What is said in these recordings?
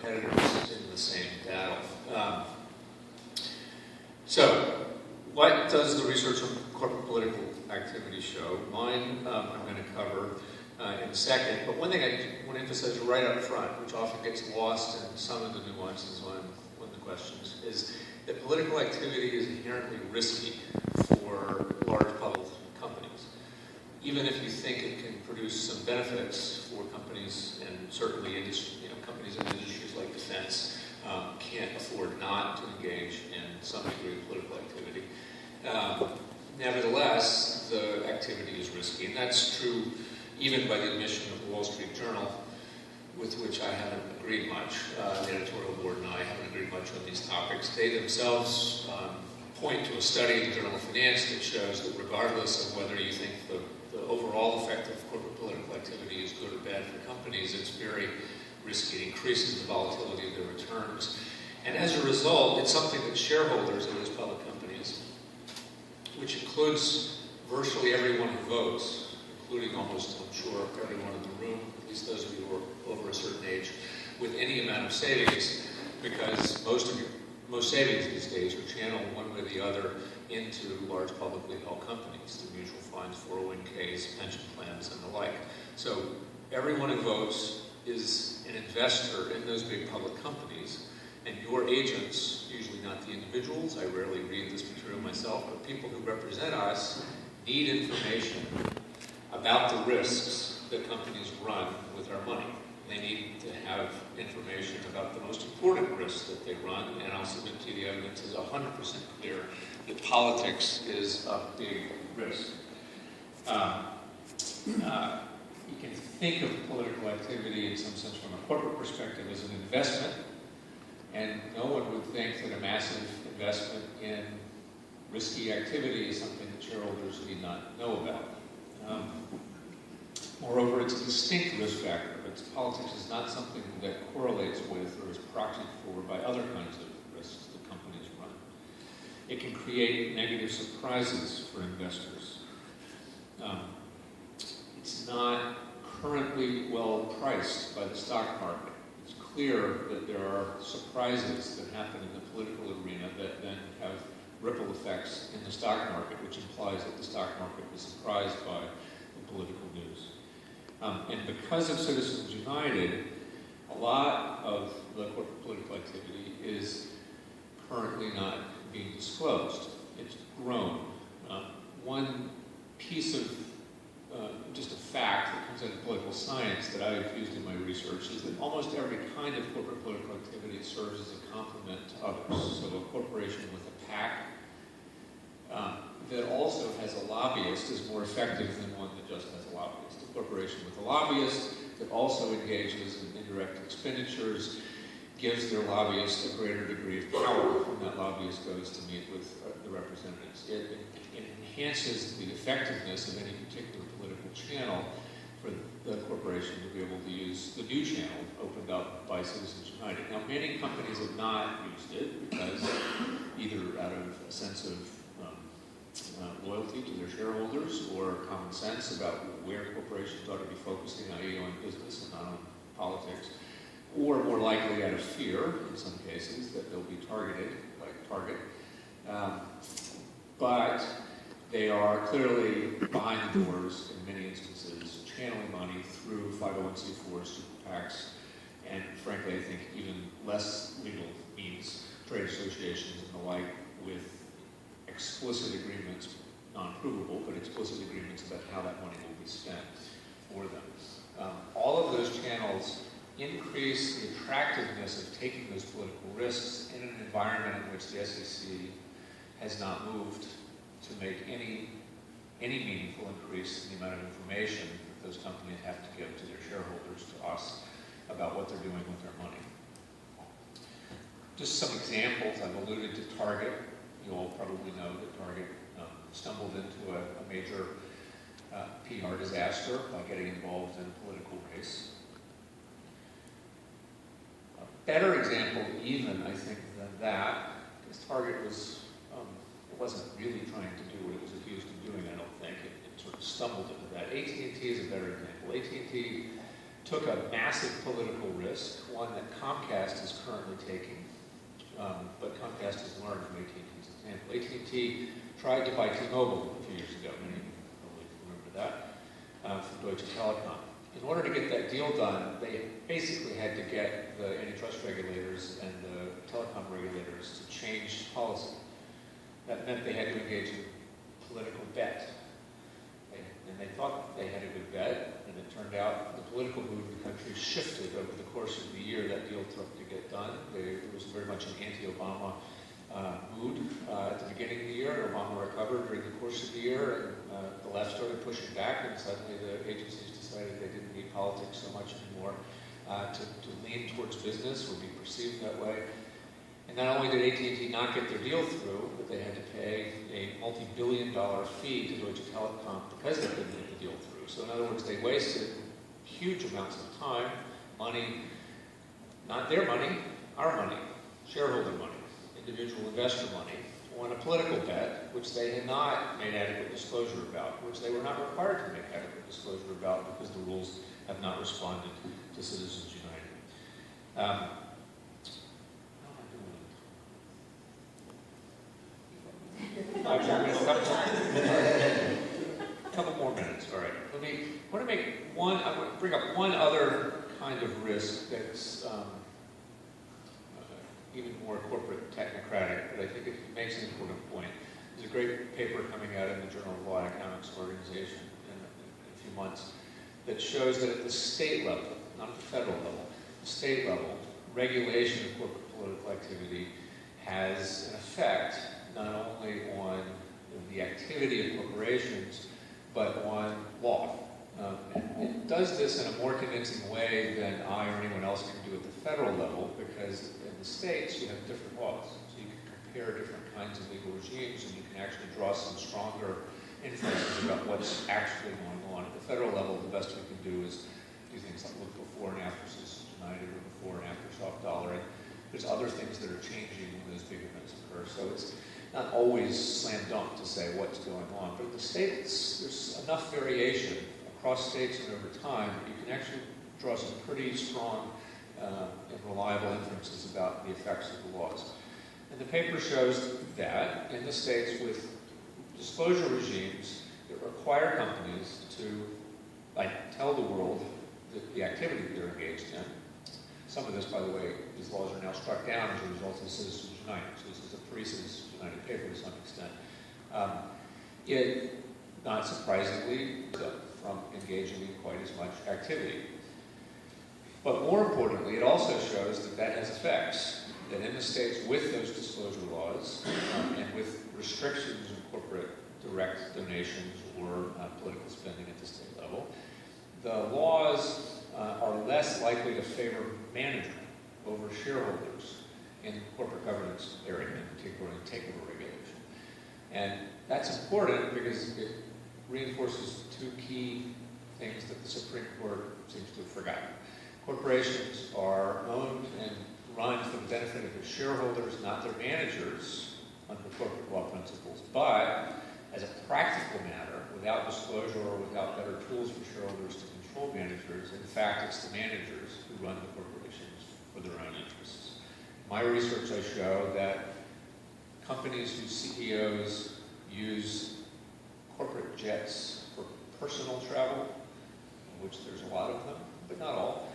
competitors in the same battle. So, what does the research on corporate political activity show? Mine I'm going to cover in a second, but one thing I want to emphasize right up front, which often gets lost in some of the nuances on the questions, is that political activity is inherently risky for large public companies. Even if you think it can produce some benefits for companies, and certainly companies in industries like defense can't afford not to engage in some degree of political activity. Nevertheless, the activity is risky, and that's true even by the admission of the Wall Street Journal, with which I haven't agreed much. The editorial board and I haven't agreed much on these topics. They themselves point to a study in the Journal of Finance that shows that regardless of whether you think the overall effect of corporate political activity is good or bad for companies, it's very risky. It increases the volatility of their returns. And as a result, it's something that shareholders of those public companies, which includes virtually everyone who votes, including almost, I'm sure, everyone in the room, at least those of you who are over a certain age, with any amount of savings, because most savings these days are channeled one way or the other into large publicly held companies, through mutual funds, 401ks, pension plans, and the like. So everyone who votes is an investor in those big public companies, and your agents, usually not the individuals, I rarely read this material myself, but people who represent us need information about the risks that companies run with our money. They need to have information about the most important risks that they run, and I'll submit to you the evidence is 100% clear that politics is a big risk. You can think of political activity in some sense from a corporate perspective as an investment, and no one would think that a massive investment in risky activity is something that shareholders need not know about. Moreover, it's a distinct risk factor. Politics is not something that correlates with or is proxied for by other kinds of risks that companies run. It can create negative surprises for investors. It's not currently well priced by the stock market. It's clear that there are surprises that happen in the political arena that then have ripple effects in the stock market, which implies that the stock market was surprised by the political news. And because of Citizens United, a lot of the corporate political activity is currently not being disclosed. It's grown. One piece of just a fact that comes out of political science that I've used in my research is that almost every kind of corporate political activity serves as a complement to others. So a corporation with a PAC that also has a lobbyist is more effective than one that just has a lobbyist. A corporation with a lobbyist that also engages in indirect expenditures gives their lobbyist a greater degree of power when that lobbyist goes to meet with the representatives. It enhances the effectiveness of any particular political channel for the corporation to be able to use the new channel opened up by Citizens United. Now, many companies have not used it because either out of a sense of loyalty to their shareholders or common sense about where corporations ought to be focusing, i.e. on business and not on politics, or more likely out of fear, in some cases, that they'll be targeted, like Target. But they are clearly behind the doors, in many instances, channeling money through 501c4 super PACs, and frankly, I think even less legal means, trade associations and the like, with explicit agreements, non-provable, but explicit agreements about how that money will be spent for them. All of those channels increase the attractiveness of taking those political risks in an environment in which the SEC has not moved to make any meaningful increase in the amount of information that those companies have to give to their shareholders, to us, about what they're doing with their money. Just some examples. I've alluded to Target. You all probably know that Target stumbled into a major PR disaster by getting involved in a political race. A better example even, I think, than that, because Target wasn't really trying to do what it was accused of doing, I don't think. It sort of stumbled into that. AT&T is a better example. AT&T took a massive political risk, one that Comcast is currently taking, but Comcast has learned from AT&T's example. AT&T tried to buy T-Mobile a few years ago, many of you probably remember that, from Deutsche Telekom. In order to get that deal done, they basically had to get the antitrust regulators and the telecom regulators to change policy. That meant they had to engage in political bet. And they thought they had a good bet, and it turned out the political mood in the country shifted over the course of the year that deal took to get done. There was very much an anti-Obama mood at the beginning of the year. Obama recovered during the course of the year, and the left started pushing back, and suddenly the agencies decided they didn't need politics so much anymore to lean towards business or be perceived that way. And not only did AT&T not get their deal through, but they had to pay a multi-billion-dollar fee to Deutsche Telekom because they couldn't get the deal through. So in other words, they wasted huge amounts of time, money, not their money, our money, shareholder money, individual investor money, on a political bet, which they had not made adequate disclosure about, which they were not required to make adequate disclosure about because the rules have not responded to Citizens United. A couple more minutes, all right. I want to bring up one other kind of risk that's even more corporate technocratic, but I think it makes an important point. There's a great paper coming out in the Journal of Law and Economics Organization in a few months that shows that at the state level, not at the federal level, the state level, regulation of corporate political activity has an effect not only on the activity of corporations, but on law. It does this in a more convincing way than I or anyone else can do at the federal level, because in the states you have different laws. So you can compare different kinds of legal regimes, and you can actually draw some stronger inferences about what's actually going on. At the federal level, the best we can do is do things like look before and after Citizens United or before and after soft dollaring. There's other things that are changing when those big events occur. So it's not always slam dunk to say what's going on, but at the states, there's enough variation across states and over time that you can actually draw some pretty strong and reliable inferences about the effects of the laws. And the paper shows that in the states with disclosure regimes that require companies to tell the world the activity that they're engaged in. Some of this, by the way, these laws are now struck down as a result of Citizens United. So this is a pre-Citizens United paper to some extent. It, not surprisingly, from engaging in quite as much activity. But more importantly, it also shows that that has effects, that in the states with those disclosure laws and with restrictions on corporate direct donations or political spending at the state level, the laws are less likely to favor management over shareholders in the corporate governance area, in particular in takeover regulation. And that's important because it reinforces two key things that the Supreme Court seems to have forgotten. Corporations are owned and run for the benefit of their shareholders, not their managers, under corporate law principles. But as a practical matter, without disclosure or without better tools for shareholders to control managers, in fact, it's the managers who run the corporations for their own interests. In my research, I show that companies whose CEOs use corporate jets for personal travel, which there's a lot of them, but not all,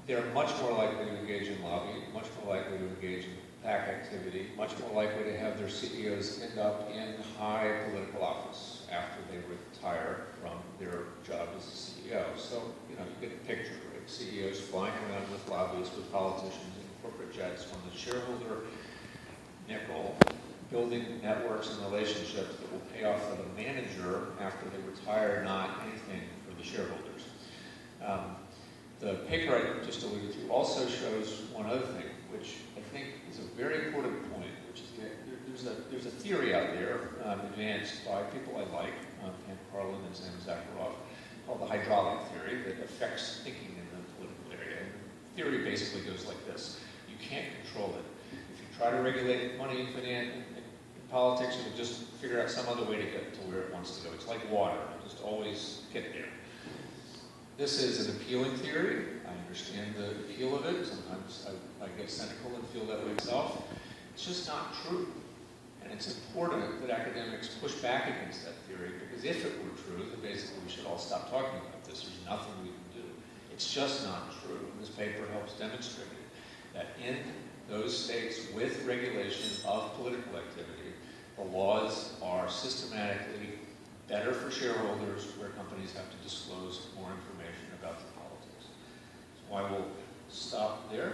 they're much more likely to engage in lobbying, much more likely to engage in PAC activity, much more likely to have their CEOs end up in high political office after they retire from their job as a CEO. So, you get the picture, right? CEOs flying around with lobbyists, with politicians in corporate jets on the shareholder nickel, building networks and relationships that will pay off for the manager after they retire, not anything for the shareholders. The paper I just alluded to also shows one other thing, which I think is a very important point, which is that there's a theory out there advanced by people I like, Pam Karlan and Sam Zakharov, called the hydraulic theory that affects thinking in the political area. And the theory basically goes like this. You can't control it. If you try to regulate money and finance in politics, it will just figure out some other way to get to where it wants to go. It's like water. It'll just always get there. This is an appealing theory. I understand the appeal of it. Sometimes I get cynical and feel that way myself. It's just not true. And it's important that academics push back against that theory, because if it were true, then basically we should all stop talking about this. There's nothing we can do. It's just not true. And this paper helps demonstrate it, that in those states with regulation of political activity, the laws are systematically better for shareholders where companies have to disclose more information about the politics. So I will stop there.